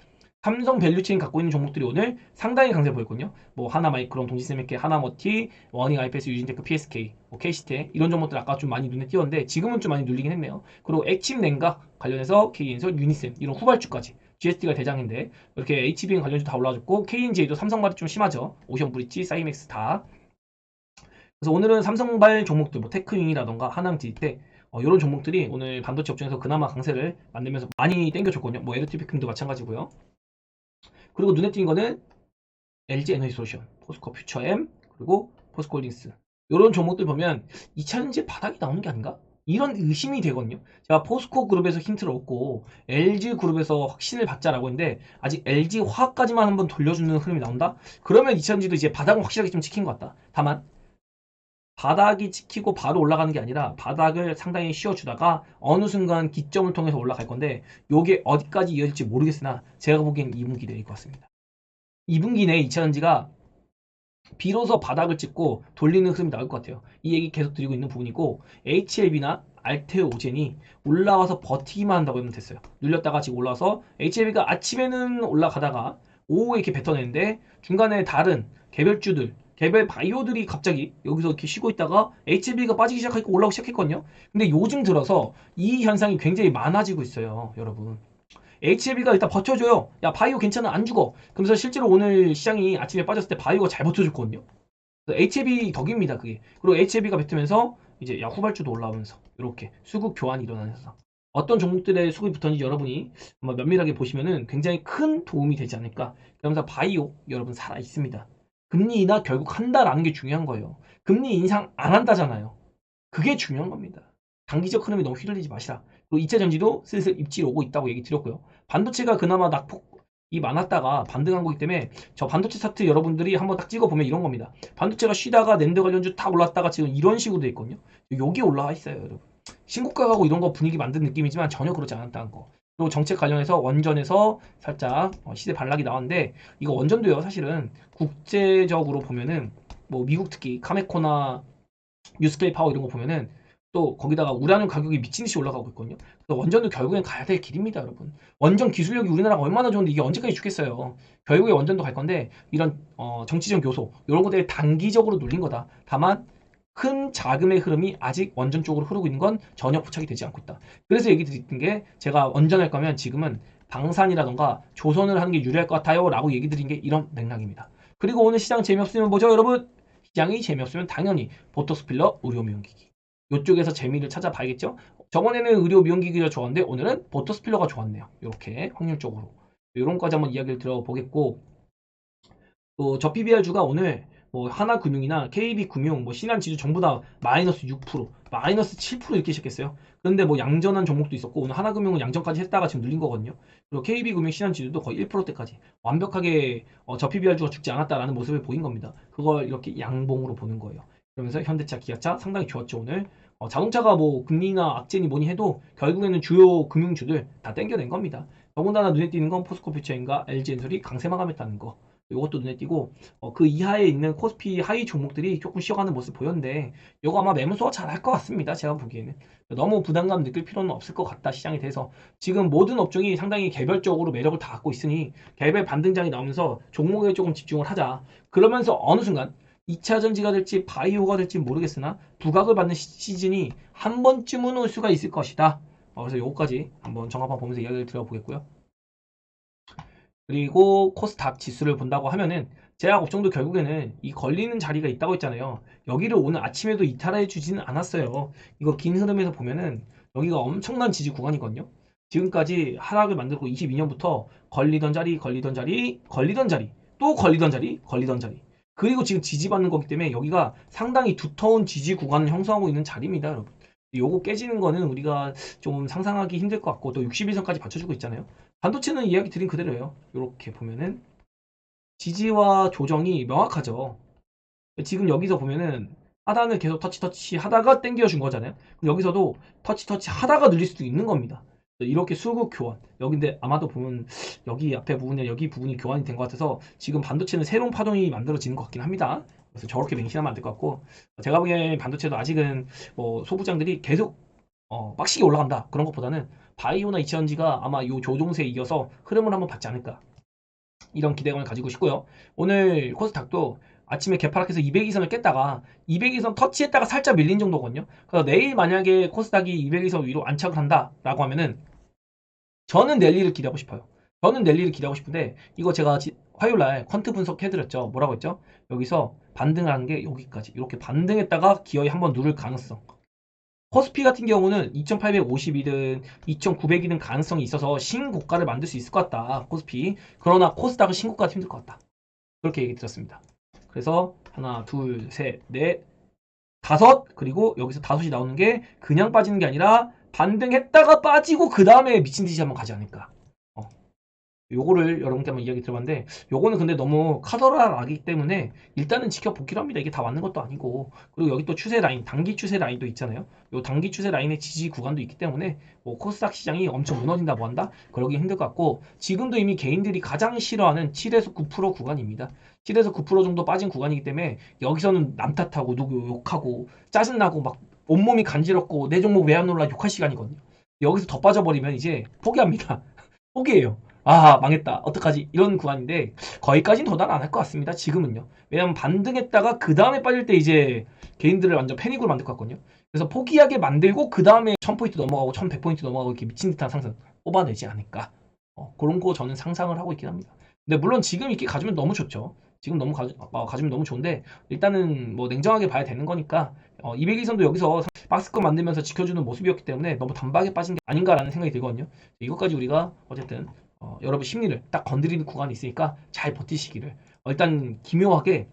삼성 밸류체인 갖고 있는 종목들이 오늘 상당히 강세 보였거든요. 뭐 하나마이크론, 동시세미케, 하나머티, 워닝 IPS, 유진테크, PSK, 뭐 KCT 이런 종목들 아까 좀 많이 눈에 띄었는데 지금은 좀 많이 눌리긴 했네요. 그리고 액침 냉각 관련해서 K엔솔, 유니셈 이런 후발주까지 GST가 대장인데 이렇게 HBM 관련주 다 올라와줬고, KNJ도 삼성발이 좀 심하죠. 오션 브릿지, 사이맥스 다. 그래서 오늘은 삼성발 종목들 뭐 테크윙이라던가 하남지대 이런 종목들이 오늘 반도체 업종에서 그나마 강세를 만들면서 많이 땡겨줬거든요. 뭐 LTPC도 마찬가지고요. 그리고 눈에 띈 거는 LG 에너지 솔루션, 포스코 퓨처엠, 그리고 포스코홀딩스. 이런 종목들 보면 2차전지 바닥이 나오는 게 아닌가? 이런 의심이 되거든요. 제가 포스코 그룹에서 힌트를 얻고 LG 그룹에서 확신을 받자라고 했는데 아직 LG 화학까지만 한번 돌려주는 흐름이 나온다? 그러면 2차전지도 이제 바닥은 확실하게 좀 찍힌 것 같다. 다만 바닥이 찍히고 바로 올라가는 게 아니라 바닥을 상당히 씌워주다가 어느 순간 기점을 통해서 올라갈 건데 요게 어디까지 이어질지 모르겠으나 제가 보기엔 2분기 내일 것 같습니다. 2분기 내에 2차전지가 비로소 바닥을 찍고 돌리는 흐름이 나올 것 같아요. 이 얘기 계속 드리고 있는 부분이고, HLB나 알테오 오젠이 올라와서 버티기만 한다고 하면 됐어요. 눌렸다가 지금 올라와서 HLB가 아침에는 올라가다가 오후에 이렇게 뱉어내는데 중간에 다른 개별주들, 개별 바이오들이 갑자기 여기서 이렇게 쉬고 있다가 HLB가 빠지기 시작하고 올라오기 시작했거든요. 근데 요즘 들어서 이 현상이 굉장히 많아지고 있어요, 여러분. HLB가 일단 버텨줘요. 야, 바이오 괜찮아, 안 죽어. 그러면서 실제로 오늘 시장이 아침에 빠졌을 때 바이오가 잘 버텨줬거든요. HLB 덕입니다, 그게. 그리고 HLB가 뱉으면서 이제 야, 후발주도 올라오면서 이렇게 수급 교환이 일어나면서 어떤 종목들의 수급이 붙었는지 여러분이 한번 면밀하게 보시면은 굉장히 큰 도움이 되지 않을까. 그러면서 바이오 여러분 살아 있습니다. 금리 인하 결국 한다라는 게 중요한 거예요. 금리 인상 안 한다잖아요. 그게 중요한 겁니다. 단기적 흐름에 너무 휘둘리지 마시라. 그리고 2차 전지도 슬슬 입질 오고 있다고 얘기 드렸고요. 반도체가 그나마 낙폭이 많았다가 반등한 거기 때문에 저 반도체 차트 여러분들이 한번 딱 찍어보면 이런 겁니다. 반도체가 쉬다가 낸드 관련주 딱 올랐다가 지금 이런 식으로 돼 있거든요. 여기 올라와 있어요, 여러분. 신고가 가고 이런 거 분위기 만든 느낌이지만 전혀 그렇지 않았다는 거. 그리고 정책 관련해서 원전에서 살짝 시세 반락이 나왔는데 이거 원전도요, 사실은 국제적으로 보면은 뭐 미국 특히 카메코나 뉴스케이 파워 이런 거 보면은 또 거기다가 우라늄 가격이 미친듯이 올라가고 있거든요. 그래서 원전도 결국엔 가야 될 길입니다, 여러분. 원전 기술력이 우리나라가 얼마나 좋은데 이게 언제까지 죽겠어요. 결국에 원전도 갈 건데 이런 정치적 요소 이런 것들이 단기적으로 눌린 거다. 다만 큰 자금의 흐름이 아직 원전 쪽으로 흐르고 있는 건 전혀 포착이 되지 않고 있다. 그래서 얘기 드린 게 제가 원전할 거면 지금은 방산이라던가 조선을 하는 게 유리할 것 같아요 라고 얘기 드린 게 이런 맥락입니다. 그리고 오늘 시장 재미없으면 뭐죠 여러분? 시장이 재미없으면 당연히 보톡스 필러 의료 미용기기 이쪽에서 재미를 찾아봐야겠죠. 저번에는 의료 미용기기가 좋았는데 오늘은 보톡스 필러가 좋았네요. 이렇게 확률적으로 이런 거까지 한번 이야기를 들어보겠고, 또 저 PBR주가 오늘 뭐 하나금융이나 KB금융, 뭐 신한지주 전부 다 마이너스 6%, 마이너스 7% 이렇게 시작했어요. 그런데 뭐 양전한 종목도 있었고 오늘 하나금융은 양전까지 했다가 지금 눌린 거거든요. 그리고 KB금융, 신한지주도 거의 1%대까지 완벽하게 저 PBR주가 죽지 않았다라는 모습을 보인 겁니다. 그걸 이렇게 양봉으로 보는 거예요. 그러면서 현대차, 기아차 상당히 좋았죠 오늘. 자동차가 뭐 금리나 악재니 뭐니 해도 결국에는 주요 금융주들 다 땡겨낸 겁니다. 더군다나 눈에 띄는 건 포스코퓨처인과 LG엔솔이 강세 마감했다는 거. 이것도 눈에 띄고 그 이하에 있는 코스피 하위 종목들이 조금 쉬어가는 모습 보였는데 이거 아마 매물소가 잘할 것 같습니다. 제가 보기에는 너무 부담감 느낄 필요는 없을 것 같다. 시장에 대해서 지금 모든 업종이 상당히 개별적으로 매력을 다 갖고 있으니 개별 반등장이 나오면서 종목에 조금 집중을 하자. 그러면서 어느 순간 2차 전지가 될지 바이오가 될지 모르겠으나 부각을 받는 시즌이 한 번쯤은 올 수가 있을 것이다. 그래서 요거까지 한번 정합한 보면서 이야기를 들어보겠고요. 그리고 코스닥 지수를 본다고 하면은 제약 업종도 결국에는 이 걸리는 자리가 있다고 했잖아요. 여기를 오늘 아침에도 이탈해 주지는 않았어요. 이거 긴 흐름에서 보면은 여기가 엄청난 지지 구간이거든요. 지금까지 하락을 만들고 22년부터 걸리던 자리, 걸리던 자리, 걸리던 자리, 또 걸리던 자리, 걸리던 자리. 그리고 지금 지지받는 거기 때문에 여기가 상당히 두터운 지지 구간을 형성하고 있는 자리입니다, 여러분. 요거 깨지는 거는 우리가 좀 상상하기 힘들 것 같고 또 61선까지 받쳐주고 있잖아요. 반도체는 이야기 드린 그대로예요. 이렇게 보면은 지지와 조정이 명확하죠. 지금 여기서 보면은 하단을 계속 터치 하다가 땡겨준 거잖아요. 그럼 여기서도 터치 하다가 늘릴 수도 있는 겁니다. 이렇게 수급 교환. 여기인데 아마도 보면 여기 앞에 부분에 여기 부분이 교환이 된 것 같아서 지금 반도체는 새로운 파동이 만들어지는 것 같긴 합니다. 그래서 저렇게 맹신하면 안 될 것 같고, 제가 보기엔 반도체도 아직은 뭐 소부장들이 계속 빡시게 올라간다 그런 것보다는 바이오나 이차전지가 아마 이 조종세에 이어서 흐름을 한번 받지 않을까, 이런 기대감을 가지고 싶고요. 오늘 코스닥도 아침에 개파락해서 202선을 깼다가 202선 터치했다가 살짝 밀린 정도거든요. 그래서 내일 만약에 코스닥이 202선 위로 안착을 한다라고 하면은 저는 랠리를 기대하고 싶어요. 저는 랠리를 기대하고 싶은데 이거 제가 화요일날 퀀트 분석해드렸죠. 뭐라고 했죠? 여기서 반등하는 게 여기까지 이렇게 반등했다가 기어이 한번 누를 가능성. 코스피 같은 경우는 2850이든 2900이든 가능성이 있어서 신고가를 만들 수 있을 것 같다. 코스피. 그러나 코스닥은 신고가가 힘들 것 같다. 그렇게 얘기 드렸습니다. 그래서 하나, 둘, 셋, 넷, 다섯, 그리고 여기서 다섯이 나오는 게 그냥 빠지는 게 아니라 반등했다가 빠지고 그 다음에 미친 듯이 한번 가지 않을까. 요거를 여러분께 한번 이야기 들어봤는데 요거는 근데 너무 카더라라기 때문에 일단은 지켜보기로 합니다. 이게 다 맞는 것도 아니고, 그리고 여기 또 추세 라인, 단기 추세 라인도 있잖아요. 요 단기 추세 라인의 지지 구간도 있기 때문에 뭐 코스닥 시장이 엄청 무너진다 뭐 한다 그러기 힘들 것 같고, 지금도 이미 개인들이 가장 싫어하는 7에서 9% 구간입니다. 7에서 9% 정도 빠진 구간이기 때문에 여기서는 남 탓하고 누구 욕하고 짜증나고 막 온몸이 간지럽고 내 종목 왜 안 올라 욕할 시간이거든요. 여기서 더 빠져버리면 이제 포기합니다. 포기해요. 아 망했다 어떡하지 이런 구간인데 거기까지는 도달 안 할 것 같습니다. 지금은요. 왜냐면 반등했다가 그 다음에 빠질 때 이제 개인들을 완전 패닉으로 만들 것 같거든요. 그래서 포기하게 만들고 그 다음에 1000포인트 넘어가고 1100포인트 넘어가고 이렇게 미친 듯한 상승 뽑아내지 않을까, 그런 거 저는 상상을 하고 있긴 합니다. 근데 물론 지금 이렇게 가지면 너무 좋죠. 지금 너무 가지면 너무 좋은데 일단은 뭐 냉정하게 봐야 되는 거니까 200일선도 여기서 박스권 만들면서 지켜주는 모습이었기 때문에 너무 단박에 빠진 게 아닌가라는 생각이 들거든요. 이것까지 우리가 어쨌든 여러분 심리를 딱 건드리는 구간이 있으니까 잘 버티시기를. 일단 기묘하게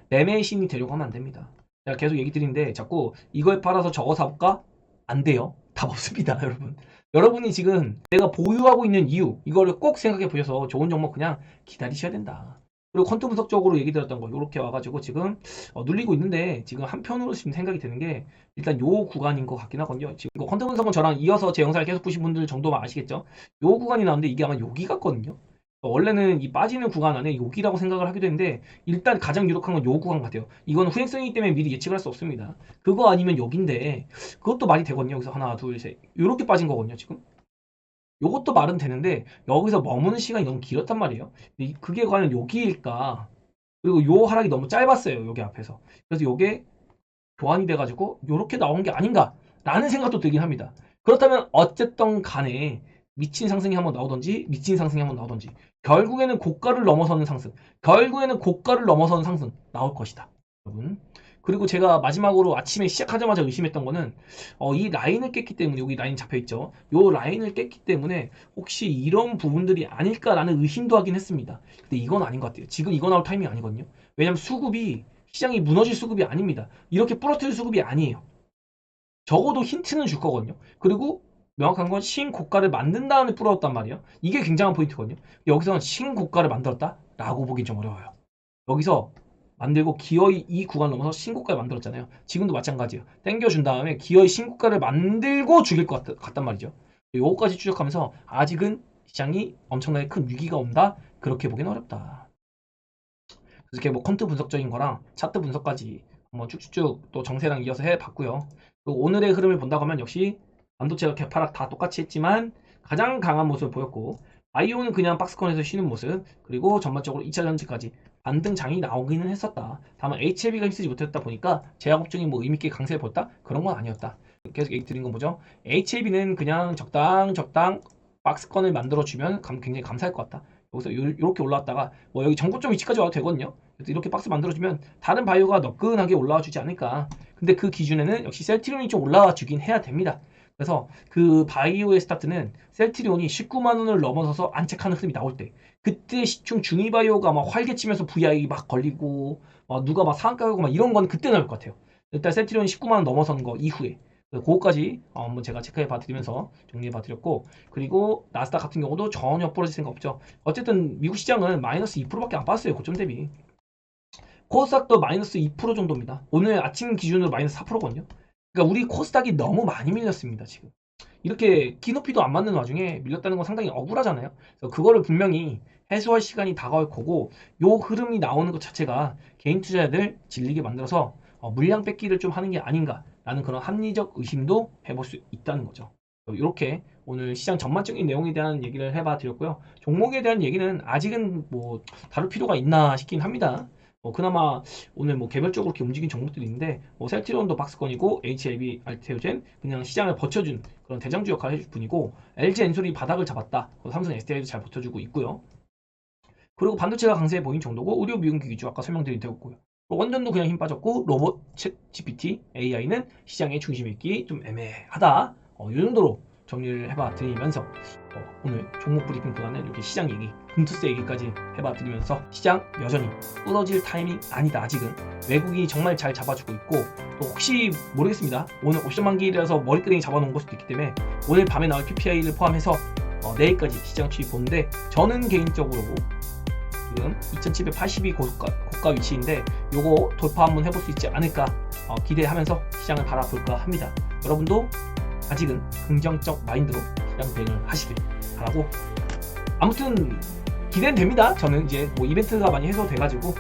매매의 신이 되려고 하면 안 됩니다. 제가 계속 얘기 드리는데 자꾸 이걸 팔아서 저거 사볼까? 안 돼요. 답 없습니다, 여러분. 여러분이 지금 내가 보유하고 있는 이유 이거를 꼭 생각해 보셔서 좋은 종목 그냥 기다리셔야 된다. 그리고 퀀트 분석적으로 얘기 드렸던 거 이렇게 와가지고 지금 눌리고 있는데, 지금 한편으로 지금 생각이 드는 게 일단 요 구간인 것 같긴 하거든요. 지금 이거 퀀트 분석은 저랑 이어서 제 영상을 계속 보신 분들 정도만 아시겠죠? 요 구간이 나오는데 이게 아마 여기 같거든요. 원래는 이 빠지는 구간 안에 여기라고 생각을 하게 되는데 일단 가장 유력한 건 요 구간 같아요. 이건 후행성이기 때문에 미리 예측을 할 수 없습니다. 그거 아니면 여긴데 그것도 말이 되거든요. 여기서 하나 둘 셋 요렇게 빠진 거거든요 지금. 요것도 말은 되는데 여기서 머무는 시간이 너무 길었단 말이에요. 그게 과연 여기일까? 그리고 요 하락이 너무 짧았어요. 여기 앞에서. 그래서 요게 교환이 돼가지고 요렇게 나온 게 아닌가 라는 생각도 들긴 합니다. 그렇다면 어쨌든 간에 미친 상승이 한번 나오던지 미친 상승이 한번 나오던지 결국에는 고가를 넘어서는 상승, 결국에는 고가를 넘어서는 상승 나올 것이다, 여러분. 그리고 제가 마지막으로 아침에 시작하자마자 의심했던 거는 이 라인을 깼기 때문에, 여기 라인 잡혀있죠. 요 라인을 깼기 때문에 혹시 이런 부분들이 아닐까라는 의심도 하긴 했습니다. 근데 이건 아닌 것 같아요. 지금 이거 나올 타이밍이 아니거든요. 왜냐면 수급이, 시장이 무너질 수급이 아닙니다. 이렇게 부러뜨릴 수급이 아니에요. 적어도 힌트는 줄 거거든요. 그리고 명확한 건 신고가를 만든 다음에 뿌렸단 말이에요. 이게 굉장한 포인트거든요. 여기서는 신고가를 만들었다? 라고 보긴 좀 어려워요. 여기서 만들고 기어이 이 구간 넘어서 신고가를 만들었잖아요. 지금도 마찬가지예요. 땡겨준 다음에 기어이 신고가를 만들고 죽일 것 같단 말이죠. 요거까지 추적하면서 아직은 시장이 엄청나게 큰 위기가 온다? 그렇게 보기는 어렵다. 그래서 이렇게 뭐 퀀트 분석적인 거랑 차트 분석까지 한번 쭉쭉쭉 또 정세랑 이어서 해봤고요. 그리고 오늘의 흐름을 본다고 하면 역시 반도체가 개파락 다 똑같이 했지만 가장 강한 모습을 보였고, 바이오는 그냥 박스권에서 쉬는 모습, 그리고 전반적으로 2차 전지까지 반등장이 나오기는 했었다. 다만 HLB가 힘쓰지 못했다 보니까 제약업종이 뭐 의미있게 강세를 보였다? 그런 건 아니었다. 계속 얘기 드린 건 뭐죠? HLB는 그냥 적당 박스권을 만들어주면 굉장히 감사할 것 같다. 여기서 이렇게 올라왔다가 뭐 여기 전고점 위치까지 와도 되거든요. 그래서 이렇게 박스 만들어주면 다른 바이오가 너끈하게 올라와 주지 않을까. 근데 그 기준에는 역시 셀트리온이 좀 올라와 주긴 해야 됩니다. 그래서 그 바이오의 스타트는 셀트리온이 19만 원을 넘어서서 안착하는 흐름이 나올 때, 그때 시총 중위바이오가 막 활개치면서 VI 막 걸리고 누가 막 상한가 가고 막 이런 건 그때 나올 것 같아요. 일단 셀트리온이 19만 원 넘어선 거 이후에 그거까지 한번 제가 체크해 봐드리면서 정리해 봐드렸고, 그리고 나스닥 같은 경우도 전혀 부러질 생각 없죠. 어쨌든 미국 시장은 마이너스 2%밖에 안 빠졌어요. 고점 대비. 코스닥도 마이너스 2% 정도입니다. 오늘 아침 기준으로 마이너스 4%거든요. 그러니까 우리 코스닥이 너무 많이 밀렸습니다. 지금 이렇게 키높이도 안 맞는 와중에 밀렸다는 건 상당히 억울하잖아요. 그래서 그거를 분명히 해소할 시간이 다가올 거고, 요 흐름이 나오는 것 자체가 개인 투자자들 질리게 만들어서 물량 뺏기를 좀 하는 게 아닌가라는 그런 합리적 의심도 해볼 수 있다는 거죠. 이렇게 오늘 시장 전반적인 내용에 대한 얘기를 해봐 드렸고요. 종목에 대한 얘기는 아직은 뭐 다룰 필요가 있나 싶긴 합니다. 그나마 오늘 뭐 개별적으로 이렇게 움직인 종목들이 있는데, 셀트리온도 박스권이고 HLB, 알테오젠 그냥 시장을 버텨준 그런 대장주 역할을 해줄 뿐이고, LG 엔솔이 바닥을 잡았다. 삼성 SDI도 잘 버텨주고 있고요. 그리고 반도체가 강세해 보인 정도고, 의료 미용기 위주 아까 설명드린 되었고요. 원전도 그냥 힘 빠졌고, 로봇 챗 GPT AI는 시장의 중심에 있기 좀 애매하다. 이 정도로 정리를 해봐 드리면서 오늘 종목 브리핑보다는 이렇게 시장 얘기, 금투세 얘기까지 해봐 드리면서, 시장 여전히 부러질 타이밍 아니다. 아직은 외국이 정말 잘 잡아주고 있고, 또 혹시 모르겠습니다. 오늘 옵션 만기라서 머리끄댕이 잡아놓은 걸 수도 있기 때문에 오늘 밤에 나올 PPI를 포함해서 내일까지 시장 추이 보는데, 저는 개인적으로 지금 2782 고가 위치인데 요거 돌파 한번 해볼 수 있지 않을까 기대하면서 시장을 바라볼까 합니다. 여러분도 아직은 긍정적 마인드로 시장 대응을 하시길 바라고, 아무튼 기대는 됩니다. 저는 이제 뭐 이벤트가 많이 해소돼가지고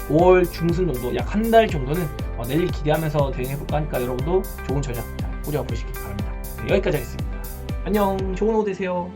5월 중순 정도, 약 한 달 정도는 내일 기대하면서 대응해볼까 하니까 여러분도 좋은 전략 잘 꾸려보시길 바랍니다. 네, 여기까지 하겠습니다. 안녕, 좋은 오후 되세요.